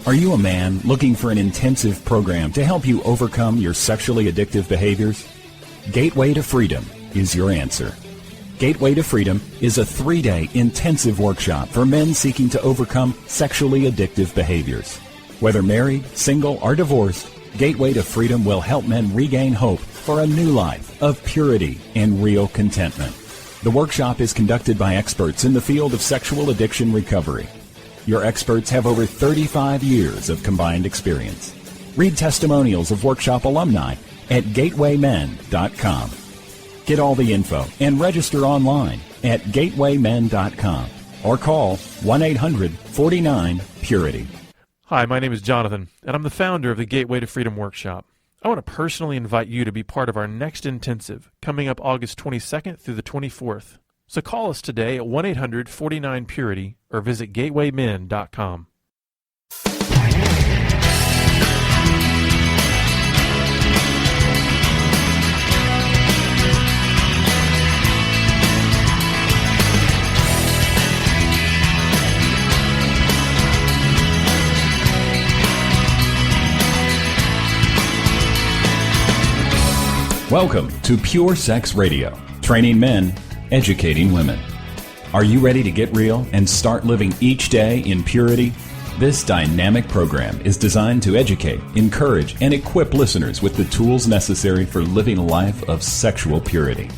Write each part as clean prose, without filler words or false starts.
Are you a man looking for an intensive program to help you overcome your sexually addictive behaviors? Gateway to Freedom is your answer. Gateway to Freedom is a 3-day intensive workshop for men seeking to overcome sexually addictive behaviors. Whether married, single, or divorced, Gateway to Freedom will help men regain hope for a new life of purity and real contentment. The workshop is conducted by experts in the field of sexual addiction recovery. Your experts have over 35 years of combined experience. Read testimonials of workshop alumni at gatewaymen.com. Get all the info and register online at gatewaymen.com or call 1-800-49-PURITY. Hi, my name is Jonathan, and I'm the founder of the Gateway to Freedom Workshop. I want to personally invite you to be part of our next intensive, coming up August 22nd through the 24th. So call us today at 1-800-49-PURITY or visit gatewaymen.com. Welcome to Pure Sex Radio, training men, educating women. Are you ready to get real and start living each day in purity? This dynamic program is designed to educate, encourage, and equip listeners with the tools necessary for living a life of sexual purity.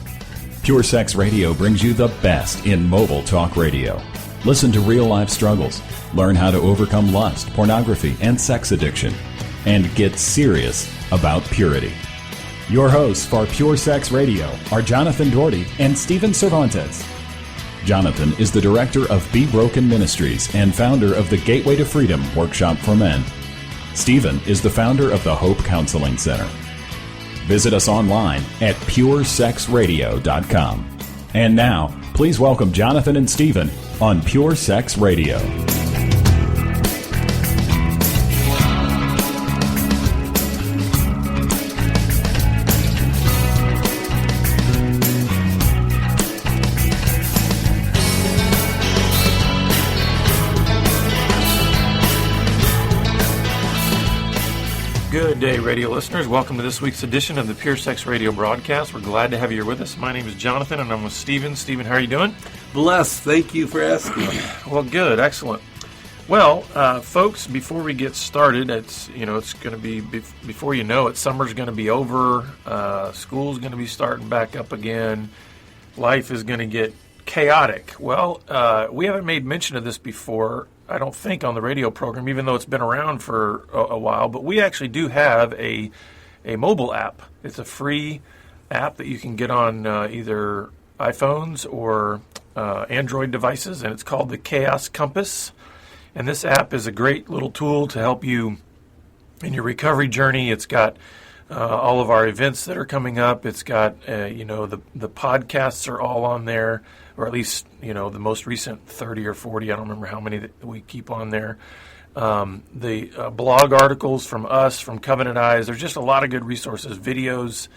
Pure Sex Radio brings you the best in mobile talk radio. Listen to real-life struggles, learn how to overcome lust, pornography, and sex addiction, and get serious about purity. Your hosts for Pure Sex Radio are Jonathan Doherty and Stephen Cervantes. Jonathan is the director of Be Broken Ministries and founder of the Gateway to Freedom Workshop for Men. Stephen is the founder of the Hope Counseling Center. Visit us online at puresexradio.com. And now, please welcome Jonathan and Stephen on Pure Sex Radio. Good day, radio listeners. Welcome to this week's edition of the Pure Sex Radio broadcast. We're glad to have you here with us. My name is Jonathan, and I'm with Stephen. Stephen, how are you doing? Blessed. Thank you for asking. Well, good. Excellent. Well, folks, before we get started, it's going to be, before you know it, summer's going to be over. School's going to be starting back up again. Life is going to get chaotic. Well, we haven't made mention of this before, I don't think, on the radio program, even though it's been around for a while. But we actually do have a mobile app. It's a free app that you can get on either iPhones or Android devices, and it's called the Chaos Compass. And this app is a great little tool to help you in your recovery journey. It's got all of our events that are coming up. It's got, the podcasts are all on there, or at least, the most recent 30 or 40. I don't remember how many that we keep on there. The blog articles from us, from Covenant Eyes. There's just a lot of good resources, videos.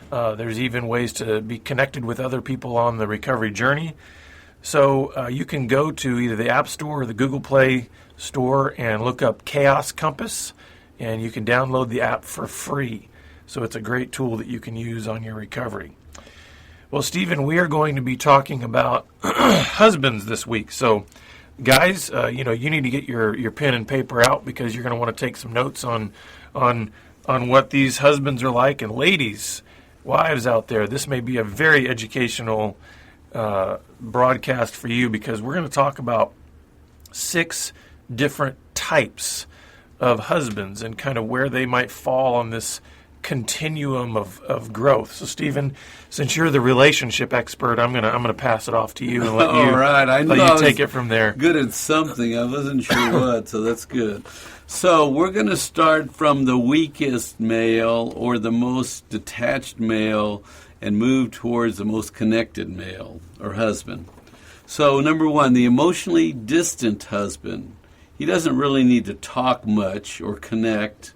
There's even ways to be connected with other people on the recovery journey. So you can go to either the App Store or the Google Play Store and look up Chaos Compass, and you can download the app for free. So it's a great tool that you can use on your recovery. Well, Stephen, we are going to be talking about husbands this week. So, guys, you need to get your pen and paper out because you're going to want to take some notes on what these husbands are like. And ladies, wives out there, this may be a very educational broadcast for you because we're going to talk about 6 different types of husbands and kind of where they might fall on this continuum of growth. So, Stephen, since you're the relationship expert, I'm gonna pass it off to you and let you, all right. let you take it from there. Good at something. I wasn't sure what, so that's good. So we're going to start from the weakest male or the most detached male and move towards the most connected male or husband. So number 1, the emotionally distant husband. He doesn't really need to talk much or connect.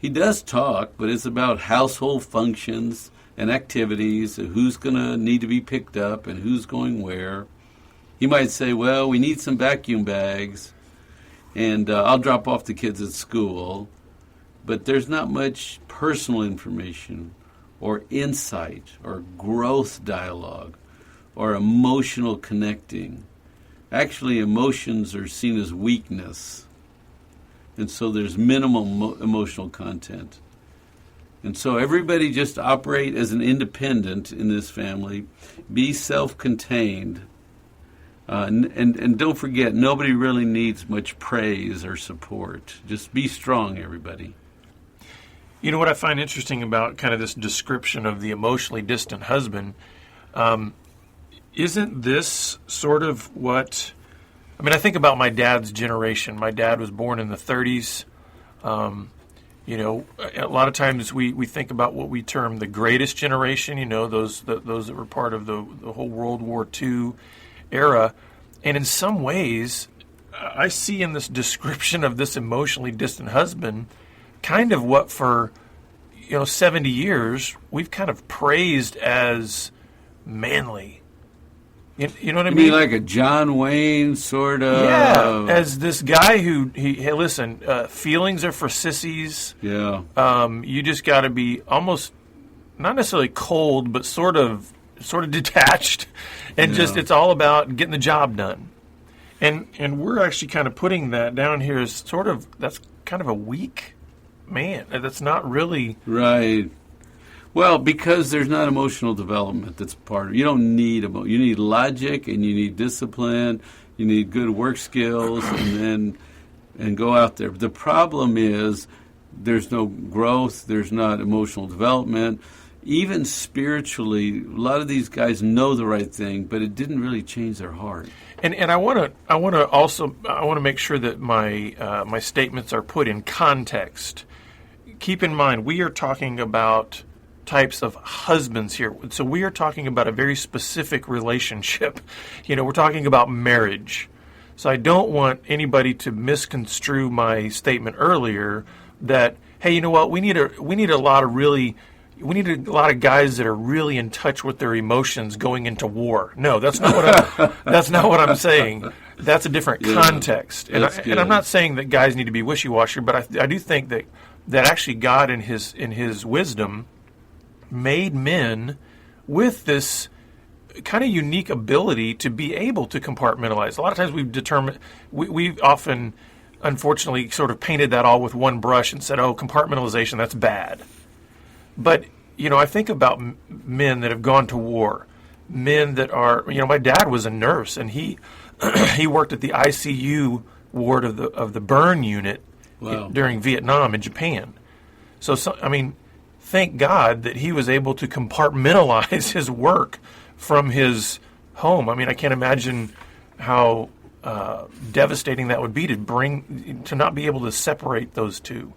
He does talk, but it's about household functions and activities, and who's going to need to be picked up and who's going where. He might say, well, we need some vacuum bags. and I'll drop off the kids at school, but there's not much personal information or insight or growth dialogue or emotional connecting. Actually, emotions are seen as weakness, and so there's minimal emotional content. And so everybody just operate as an independent in this family, be self-contained, and don't forget, nobody really needs much praise or support. Just be strong, everybody. You know what I find interesting about kind of this description of the emotionally distant husband, isn't this sort of what, I mean, I think about my dad's generation. My dad was born in the 30s. You know, a lot of times we think about what we term the greatest generation, you know, those that were part of the whole World War II era. And in some ways, I see in this description of this emotionally distant husband kind of what for, 70 years we've kind of praised as manly. You know what I mean? You mean like a John Wayne sort of? Yeah, as this guy who, hey, listen, feelings are for sissies. Yeah. You just got to be almost, not necessarily cold, but sort of detached. And just, it's all about getting the job done. And we're actually kind of putting that down here as sort of, that's kind of a weak man. That's not really. Right. Well, because there's not emotional development that's part of it. You don't need you need logic, and you need discipline, you need good work skills, and go out there. The problem is there's no growth, there's not emotional development. Even spiritually, a lot of these guys know the right thing, but it didn't really change their heart. And I want to make sure that my statements are put in context. Keep in mind, we are talking about types of husbands here. So we are talking about a very specific relationship. We're talking about marriage. So I don't want anybody to misconstrue my statement earlier that, hey, you know what, we need a lot of guys that are really in touch with their emotions going into war. No, that's not what I'm saying. That's a different context. And I'm not saying that guys need to be wishy-washy, but I do think that actually God in his wisdom made men with this kind of unique ability to be able to compartmentalize. A lot of times we've often, unfortunately, sort of painted that all with one brush and said, oh, compartmentalization, that's bad. But, I think about men that have gone to war, men that are, my dad was a nurse, and he worked at the ICU ward of the burn unit during Vietnam in Japan. So, thank God that he was able to compartmentalize his work from his home. I can't imagine how devastating that would be to not be able to separate those two.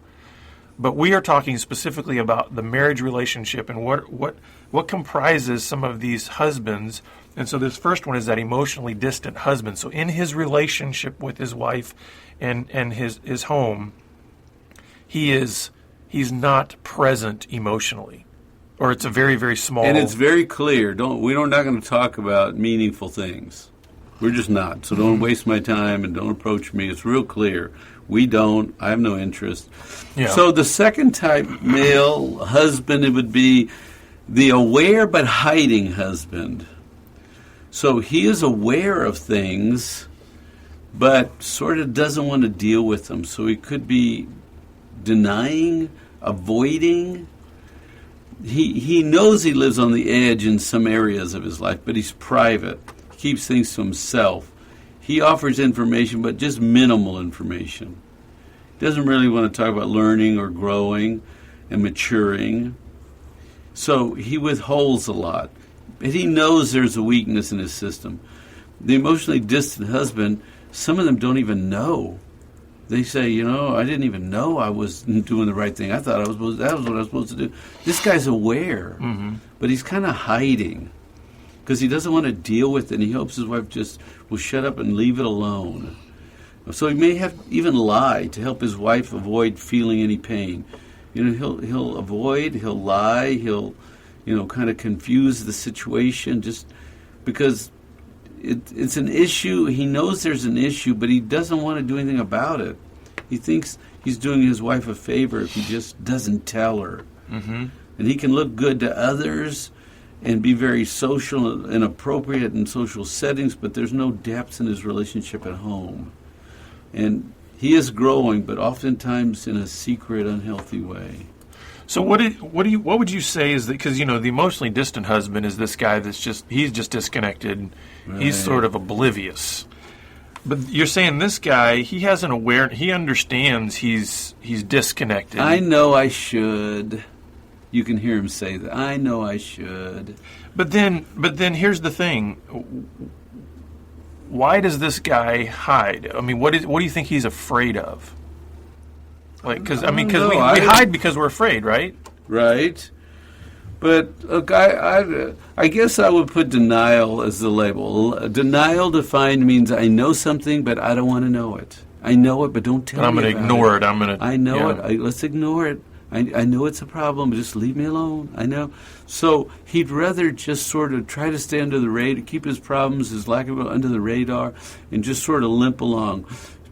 But we are talking specifically about the marriage relationship and what comprises some of these husbands. And so this first one is that emotionally distant husband. So in his relationship with his wife and his home, he's not present emotionally, or it's a very, very small. And it's very clear. We're not going to talk about meaningful things. We're just not. So don't waste my time and don't approach me. It's real clear. We don't. I have no interest. Yeah. So the second type male husband, it would be the aware but hiding husband. So he is aware of things, but sort of doesn't want to deal with them. So he could be denying, avoiding. He knows he lives on the edge in some areas of his life, but he's private. He keeps things to himself. He offers information, but just minimal information. He doesn't really want to talk about learning or growing and maturing. So he withholds a lot. But he knows there's a weakness in his system. The emotionally distant husband, some of them don't even know. They say, I didn't even know I was doing the right thing. I thought that was what I was supposed to do. This guy's aware, but he's kind of hiding because he doesn't want to deal with it, and he hopes his wife just will shut up and leave it alone. So he may have even lie to help his wife avoid feeling any pain. He'll avoid, he'll lie, he'll kind of confuse the situation just because it's an issue. He knows there's an issue, but he doesn't want to do anything about it. He thinks he's doing his wife a favor if he just doesn't tell her. Mm-hmm. And he can look good to others and be very social and appropriate in social settings, but there's no depth in his relationship at home. And he is growing, but oftentimes in a secret, unhealthy way. So what would you say is that, because the emotionally distant husband is this guy he's just disconnected. Right. He's sort of oblivious. But you're saying this guy, he has an awareness, he understands he's disconnected. I know I should. You can hear him say that. I know I should. But then here's the thing. Why does this guy hide? I mean, what do you think he's afraid of? Because we hide because we're afraid, right? Right. But look, I guess I would put denial as the label. Denial defined means I know something, but I don't want to know it. I know it, but don't tell me. But I'm going to ignore it. I know it. Let's ignore it. I know it's a problem, but just leave me alone. I know. So he'd rather just sort of try to stay under the radar, keep his problems, his lack of under the radar, and just sort of limp along.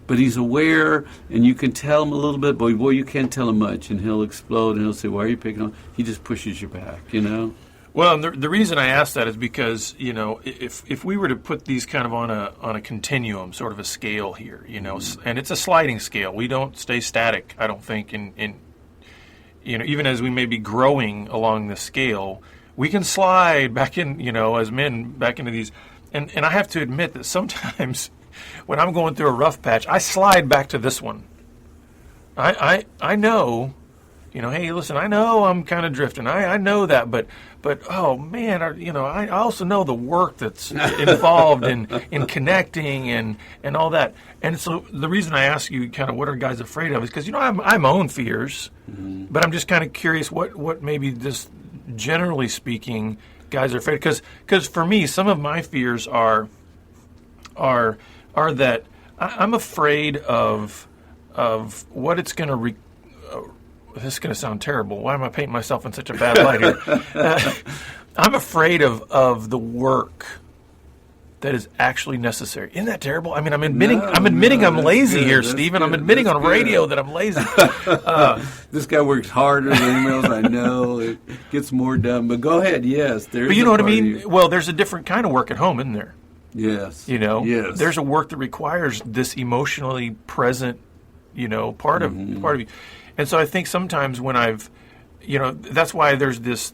But he's aware, and you can tell him a little bit, but boy, you can't tell him much, and he'll explode, and he'll say, "Why are you picking on?" He just pushes you back, Well, the reason I ask that is because if we were to put these kind of on a continuum, sort of a scale here, and it's a sliding scale. We don't stay static, I don't think. In even as we may be growing along the scale, we can slide back in, as men back into these. And I have to admit that sometimes when I'm going through a rough patch, I slide back to this one. I know, hey, listen, I know I'm kind of drifting. I know that, but oh man, I also know the work that's involved in connecting and all that. And so the reason I ask you kind of what are guys afraid of is because I have my own fears, but I'm just kind of curious what maybe just generally speaking guys are afraid, because for me some of my fears are that I'm afraid of what it's going to. This is going to sound terrible. Why am I painting myself in such a bad light here? I'm afraid of the work that is actually necessary. Isn't that terrible? I mean, I'm admitting I'm lazy here, Stephen. I'm admitting on radio that I'm lazy. This guy works harder than anyone else I know. It gets more done. But go ahead. Yes, there's. But you know what I mean? Well, there's a different kind of work at home, isn't there? Yes. Yes. There's a work that requires this emotionally present, part of you. And so I think sometimes when that's why there's this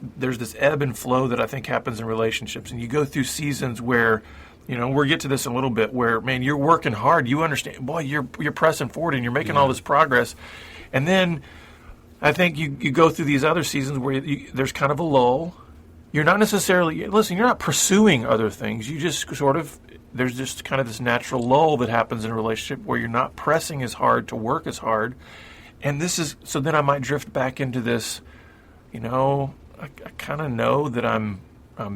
ebb and flow that I think happens in relationships, and you go through seasons where, we'll get to this in a little bit, where man, you're working hard, you understand, boy, you're pressing forward and you're making all this progress, and then I think you go through these other seasons where there's kind of a lull. You're not necessarily you're not pursuing other things. You just sort of there's just kind of this natural lull that happens in a relationship where you're not pressing as hard to work as hard. And so then I might drift back into this, I kind of know that I'm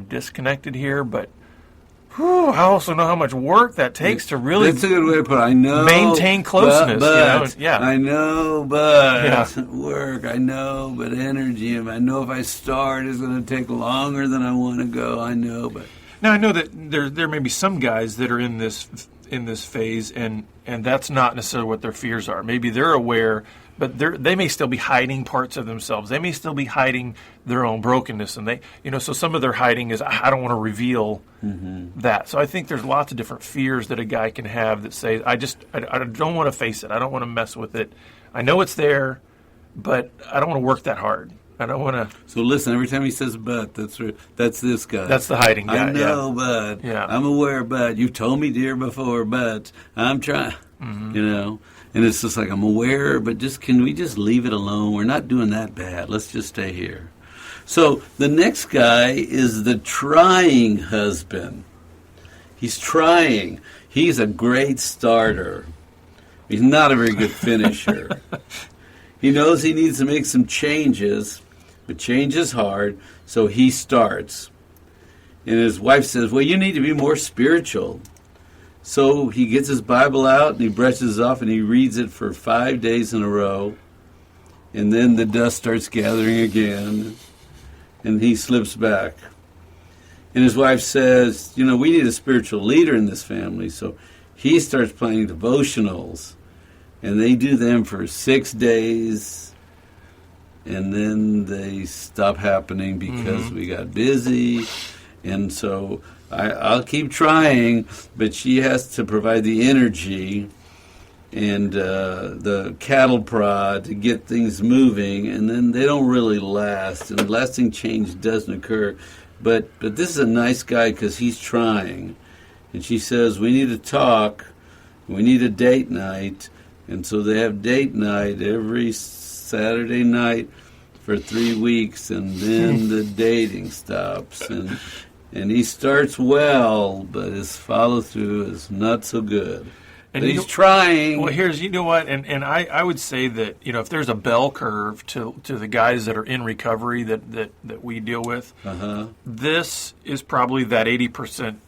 disconnected here, but I also know how much work that takes to really. That's a good way to put it. I know maintain closeness. I know, but work. I know, but energy. I know if I start, it's going to take longer than I want to go. I know, but now I know that there may be some guys that are in this phase, and that's not necessarily what their fears are. Maybe they're aware, but they may still be hiding parts of themselves. They may still be hiding their own brokenness, and so some of their hiding is I don't want to reveal that. So I think there's lots of different fears that a guy can have that say I don't want to face it. I don't want to mess with it. I know it's there, but I don't want to work that hard. I don't want to. So listen, every time he says "but," that's this guy. That's the hiding guy. I know, but I'm aware, but you told me, dear, before, but I'm trying. And it's just like I'm aware, but can we just leave it alone? We're not doing that bad. Let's just stay here. So the next guy is the trying husband. He's trying. He's a great starter. He's not a very good finisher. He knows he needs to make some changes, but change is hard, so he starts. And his wife says, well, you need to be more spiritual. So he gets his Bible out and he brushes it off and he reads it for 5 days in a row. And then the dust starts gathering again and he slips back. And his wife says, we need a spiritual leader in this family. So he starts planning devotionals. And they do them for 6 days. And then they stop happening because we got busy. And so I'll keep trying, but she has to provide the energy and the cattle prod to get things moving, and then they don't really last, and lasting change doesn't occur. But this is a nice guy because he's trying. And she says, we need to talk, we need a date night, and so they have date night every Saturday night for 3 weeks, and then the dating stops. And he starts well, but his follow-through is not so good. And he's trying. Well, you know what, and I would say that, if there's a bell curve to the guys that are in recovery that we deal with, this is probably that 80%,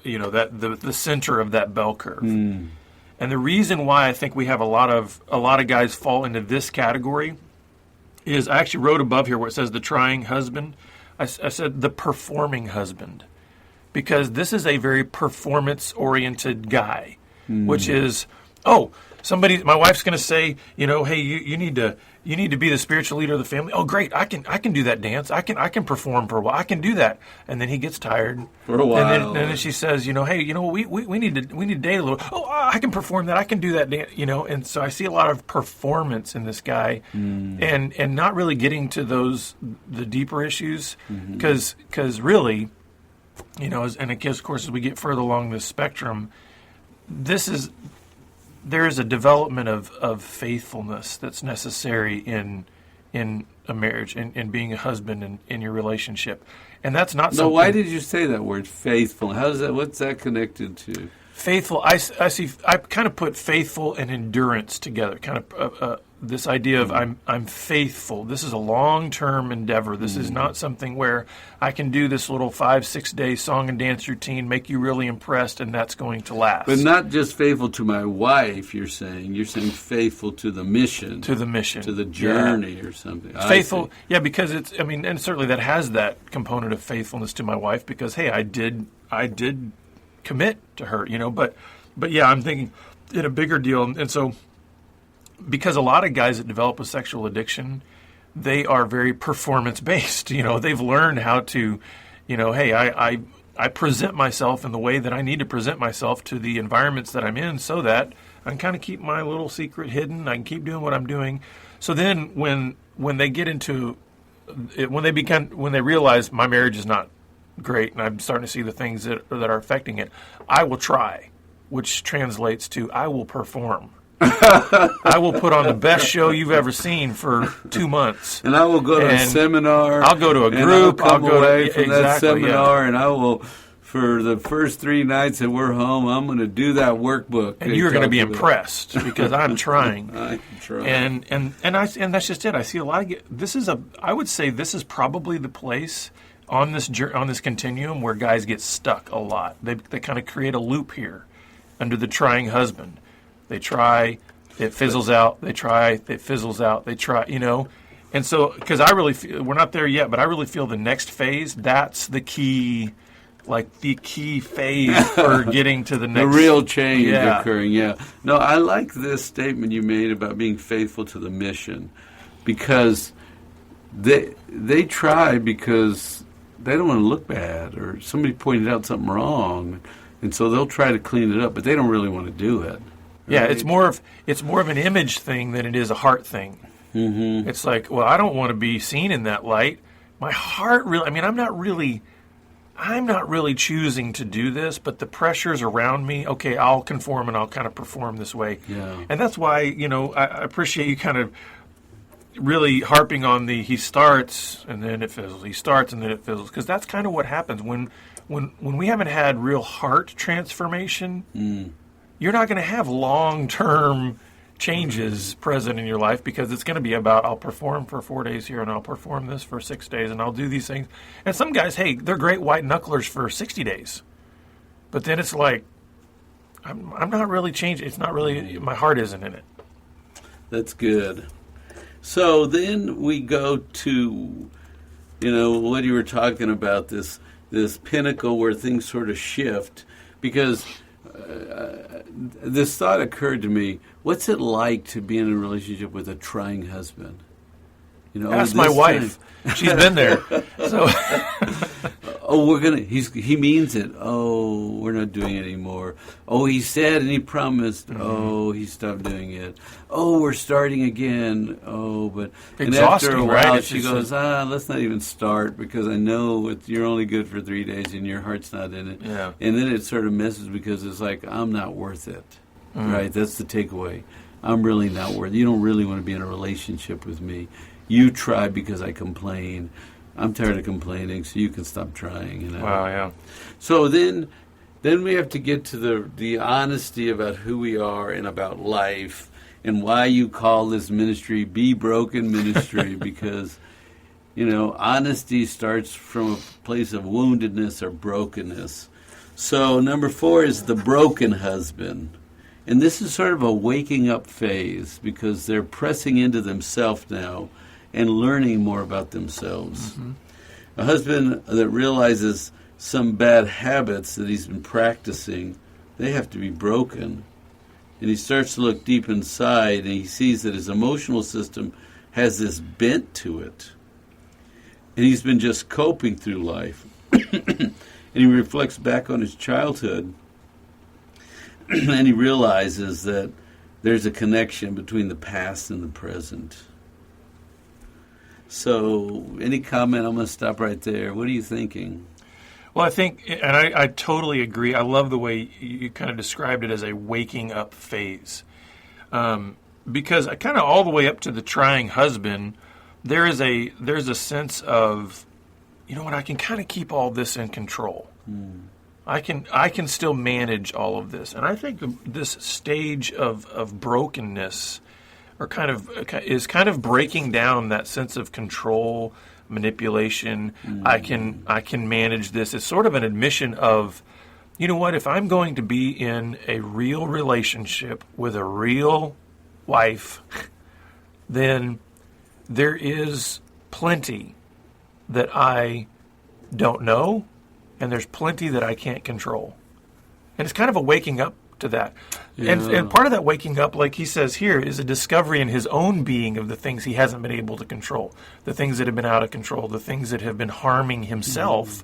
that the center of that bell curve. And the reason why I think we have a lot of guys fall into this category is, I actually wrote above here where it says the trying husband. I said the performing husband, because this is a very performance-oriented guy, which is, my wife's going to say, hey, you need to be the spiritual leader of the family. Oh, great, I can do that dance. I can perform for a while. I can do that. And then he gets tired for a while. And then she says, hey, we need to date a little. Oh, I can perform that. I can do that dance. And so I see a lot of performance in this guy, and not really getting to the deeper issues, because really, and of course, as we get further along this spectrum, there is a development of faithfulness that's necessary in a marriage, in being a husband in your relationship, and that's not something. No, why did you say that word, faithful? What's that connected to? Faithful. I kind of put faithful and endurance together. Kind of this idea of I'm faithful. This is a long-term endeavor. This is not something where I can do this little 5-6 day song and dance routine, make you really impressed, and that's going to last. But not just faithful to my wife. You're saying faithful to the mission, to the journey, or something. Faithful, because it's. And certainly that has that component of faithfulness to my wife, because hey, I did commit to her, but I'm thinking in a bigger deal, and so. Because a lot of guys that develop a sexual addiction, they are very performance-based. They've learned how to, hey, I present myself in the way that I need to present myself to the environments that I'm in, so that I can kind of keep my little secret hidden. I can keep doing what I'm doing. So then when they get into it, when they realize my marriage is not great and I'm starting to see the things that are affecting it, I will try, which translates to I will perform. I will put on the best show you've ever seen for 2 months. And I will go to a seminar. I'll go to a group. I'll go away from that seminar, and I will, for the first 3 nights that we're home, I'm going to do that workbook. And you're going to be impressed because I'm trying. I'm trying. And that's just it. I see a lot of I would say this is probably the place on this continuum where guys get stuck a lot. They kind of create a loop here under the trying husband. They try, it fizzles out. They try, it fizzles out. They try, And so, because I really feel, we're not there yet, but I really feel the next phase, that's the key, phase for getting to the next. The real change occurring, No, I like this statement you made about being faithful to the mission, because they try because they don't want to look bad, or somebody pointed out something wrong, and so they'll try to clean it up, but they don't really want to do it. Yeah, it's more of an image thing than it is a heart thing. Mm-hmm. It's like, well, I don't want to be seen in that light. My heart really. I'm not really choosing to do this, but the pressures around me. Okay, I'll conform and I'll kind of perform this way. Yeah. And that's why I appreciate you kind of really harping on he starts and then it fizzles. He starts and then it fizzles, because that's kind of what happens when we haven't had real heart transformation. You're not going to have long-term changes present in your life, because it's going to be about, I'll perform for 4 days here and I'll perform this for 6 days and I'll do these things. And some guys, hey, they're great white knucklers for 60 days. But then it's like, I'm not really changing. It's not really, my heart isn't in it. That's good. So then we go to what you were talking about, this pinnacle where things sort of shift, because this thought occurred to me: what's it like to be in a relationship with a trying husband? Ask my wife. She's been there. So, he means it. Oh, we're not doing it anymore. Oh, he said and he promised. Mm-hmm. Oh, he stopped doing it. Oh, we're starting again. Oh, but and after a while, right? She goes, let's not even start, because I know you're only good for 3 days and your heart's not in it. Yeah. And then it sort of messes, because it's like, I'm not worth it. Mm. Right? That's the takeaway. I'm really not worth it. You don't really want to be in a relationship with me. You try because I complain. I'm tired of complaining, so you can stop trying. Wow, yeah. So then we have to get to the honesty about who we are and about life, and why you call this ministry Be Broken Ministry, because, honesty starts from a place of woundedness or brokenness. So number 4 is the broken husband. And this is sort of a waking up phase, because they're pressing into themselves now and learning more about themselves. Mm-hmm. A husband that realizes some bad habits that he's been practicing, they have to be broken. And he starts to look deep inside, and he sees that his emotional system has this bent to it. And he's been just coping through life. And he reflects back on his childhood, and he realizes that there's a connection between the past and the present. So, any comment? I'm going to stop right there. What are you thinking? Well, I think, and I totally agree. I love the way you kind of described it as a waking up phase. Because I kind of all the way up to the trying husband, there's a sense of, I can kind of keep all this in control. Mm. I can still manage all of this. And I think this stage of brokenness is kind of breaking down that sense of control, manipulation. Mm. I can manage this. It's sort of an admission of, if I'm going to be in a real relationship with a real wife, then there is plenty that I don't know, and there's plenty that I can't control. And it's kind of a waking up to that. Yeah. And part of that waking up, like he says here, is a discovery in his own being of the things he hasn't been able to control, the things that have been out of control, the things that have been harming himself,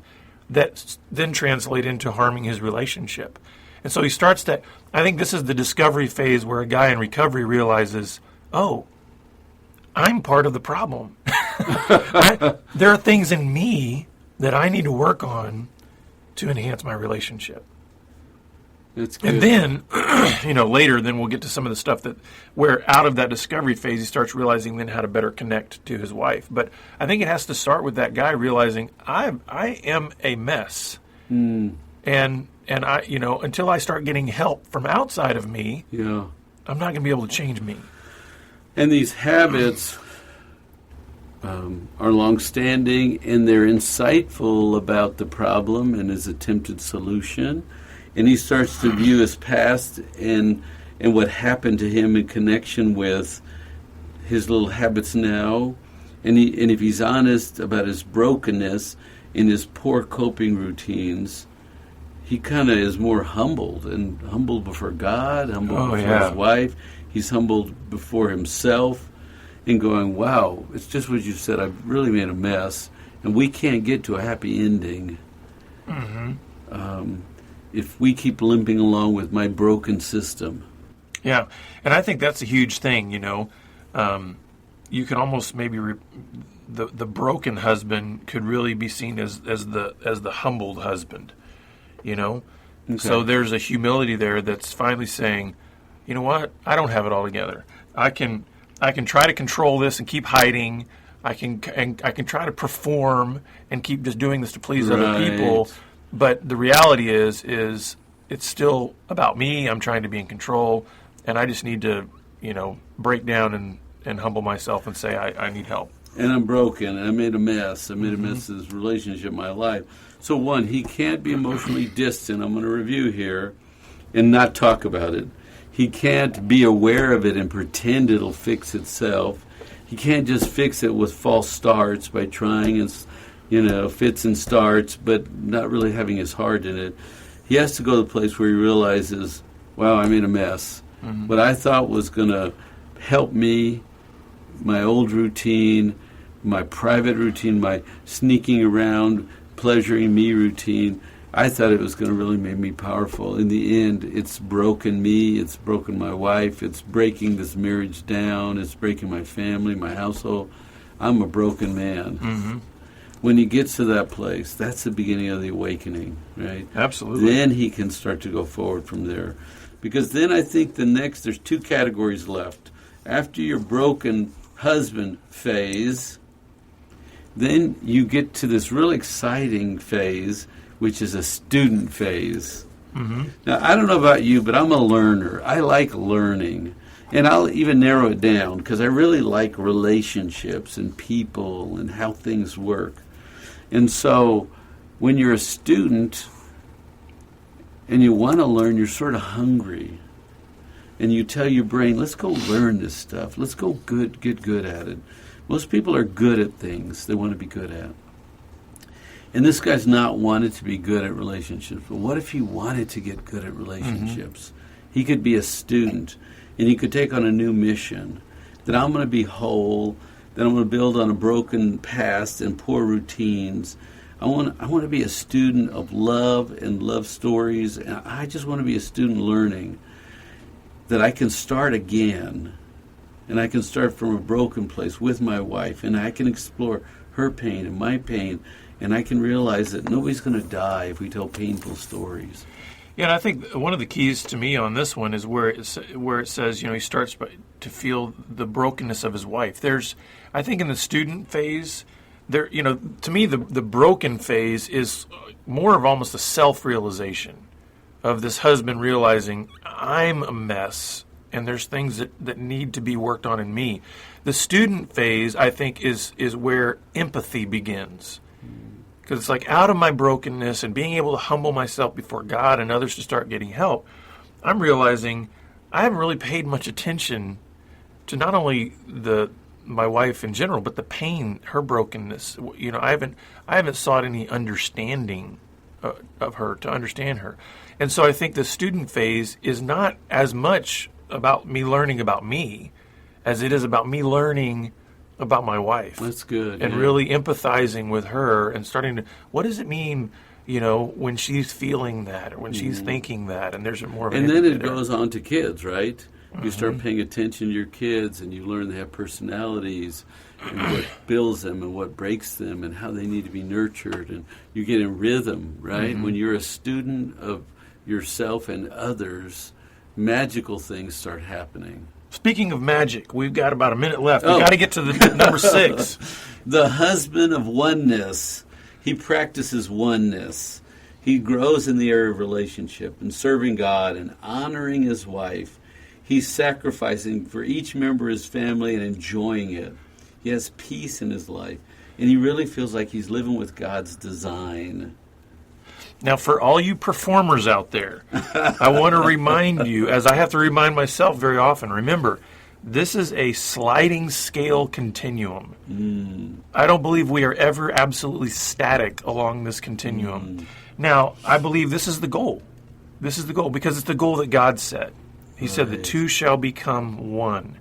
that then translate into harming his relationship. And so he starts that. I think this is the discovery phase where a guy in recovery realizes, oh, I'm part of the problem. There are things in me that I need to work on to enhance my relationship. That's good. And then, later, then we'll get to some of the stuff where out of that discovery phase, he starts realizing then how to better connect to his wife. But I think it has to start with that guy realizing I am a mess. Mm. And I, until I start getting help from outside of me, I'm not going to be able to change me. And these habits are long-standing, and they're insightful about the problem and his attempted solution. And he starts to view his past and what happened to him in connection with his little habits now. And if he's honest about his brokenness and his poor coping routines, he kind of is more humbled before God, humbled before his wife. He's humbled before himself and going, wow, it's just what you said. I've really made a mess, and we can't get to a happy ending. Mm-hmm. If we keep limping along with my broken system. Yeah, and I think that's a huge thing, you can almost maybe the broken husband could really be seen as the humbled husband, Okay. So there's a humility there that's finally saying, you know what, I don't have it all together. I can try to control this and keep hiding. I can try to perform and keep just doing this to please other people. But the reality is it's still about me. I'm trying to be in control, and I just need to, break down and humble myself and say I need help. And I'm broken, and I made a mess. I made a mess of this relationship, my life. So one, he can't be emotionally distant. I'm going to review here and not talk about it. He can't be aware of it and pretend it'll fix itself. He can't just fix it with false starts by trying and fits and starts, but not really having his heart in it. He has to go to the place where he realizes, wow, I'm in a mess. Mm-hmm. What I thought was going to help me, my old routine, my private routine, my sneaking around, pleasuring me routine, I thought it was going to really make me powerful. In the end, it's broken me, it's broken my wife, it's breaking this marriage down, it's breaking my family, my household. I'm a broken man. Mm-hmm. When he gets to that place, that's the beginning of the awakening, right? Absolutely. Then he can start to go forward from there. Because then I think there's two categories left. After your broken husband phase, then you get to this really exciting phase, which is a student phase. Mm-hmm. Now, I don't know about you, but I'm a learner. I like learning. And I'll even narrow it down because I really like relationships and people and how things work. And so when you're a student and you want to learn, you're sort of hungry. And you tell your brain, let's go learn this stuff. Let's go get good at it. Most people are good at things they want to be good at. And this guy's not wanted to be good at relationships. But what if he wanted to get good at relationships? Mm-hmm. He could be a student, and he could take on a new mission. That I'm going to be whole, that I'm going to build on a broken past and poor routines. I want to be a student of love and love stories. And I just want to be a student learning that I can start again. And I can start from a broken place with my wife. And I can explore her pain and my pain. And I can realize that nobody's going to die if we tell painful stories. Yeah, and I think one of the keys to me on this one is where it says, he starts to feel the brokenness of his wife. I think in the student phase, to me the broken phase is more of almost a self-realization of this husband realizing I'm a mess and there's things that need to be worked on in me. The student phase, I think, is where empathy begins. Because it's like out of my brokenness and being able to humble myself before God and others to start getting help, I'm realizing I haven't really paid much attention to not only my wife in general, but the pain, her brokenness. I haven't sought any understanding of her to understand her. And so I think the student phase is not as much about me learning about me as it is about me learning about my wife. That's good. And really empathizing with her and starting to, what does it mean, when she's feeling that or when she's thinking that? And there's more of an And then it goes on to kids, right? You start paying attention to your kids and you learn they have personalities and what builds them and what breaks them and how they need to be nurtured. And you get in rhythm, right? Mm-hmm. When you're a student of yourself and others, magical things start happening. Speaking of magic, we've got about a minute left. We've got to get to the number 6. The husband of oneness. He practices oneness. He grows in the area of relationship and serving God and honoring his wife. He's sacrificing for each member of his family and enjoying it. He has peace in his life. And he really feels like he's living with God's design. Now, for all you performers out there, I want to remind you, as I have to remind myself very often, remember, this is a sliding scale continuum. I don't believe we are ever absolutely static along this continuum. Now, I believe this is the goal. This is the goal because it's the goal that God set. He said the two shall become one.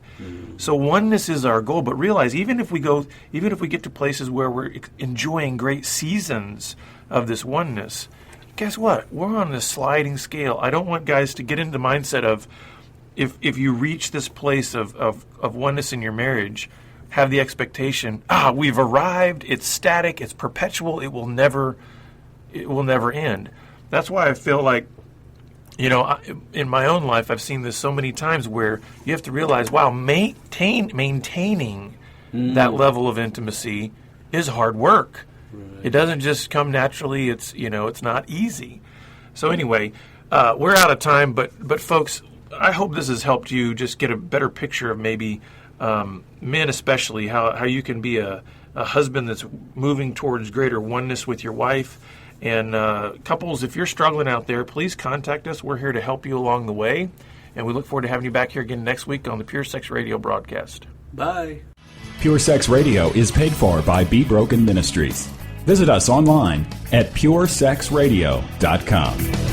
So oneness is our goal, but realize even if we get to places where we're enjoying great seasons of this oneness, guess what? We're on this sliding scale. I don't want guys to get into the mindset of if you reach this place of oneness in your marriage, have the expectation, we've arrived, it's static, it's perpetual, it will never end. That's why I feel like, in my own life, I've seen this so many times where you have to realize, wow, maintaining that level of intimacy is hard work. Right. It doesn't just come naturally. It's not easy. So anyway, we're out of time, but folks, I hope this has helped you just get a better picture of maybe men especially, how you can be a husband that's moving towards greater oneness with your wife. And couples, if you're struggling out there, please contact us. We're here to help you along the way. And we look forward to having you back here again next week on the Pure Sex Radio broadcast. Bye. Pure Sex Radio is paid for by Be Broken Ministries. Visit us online at puresexradio.com.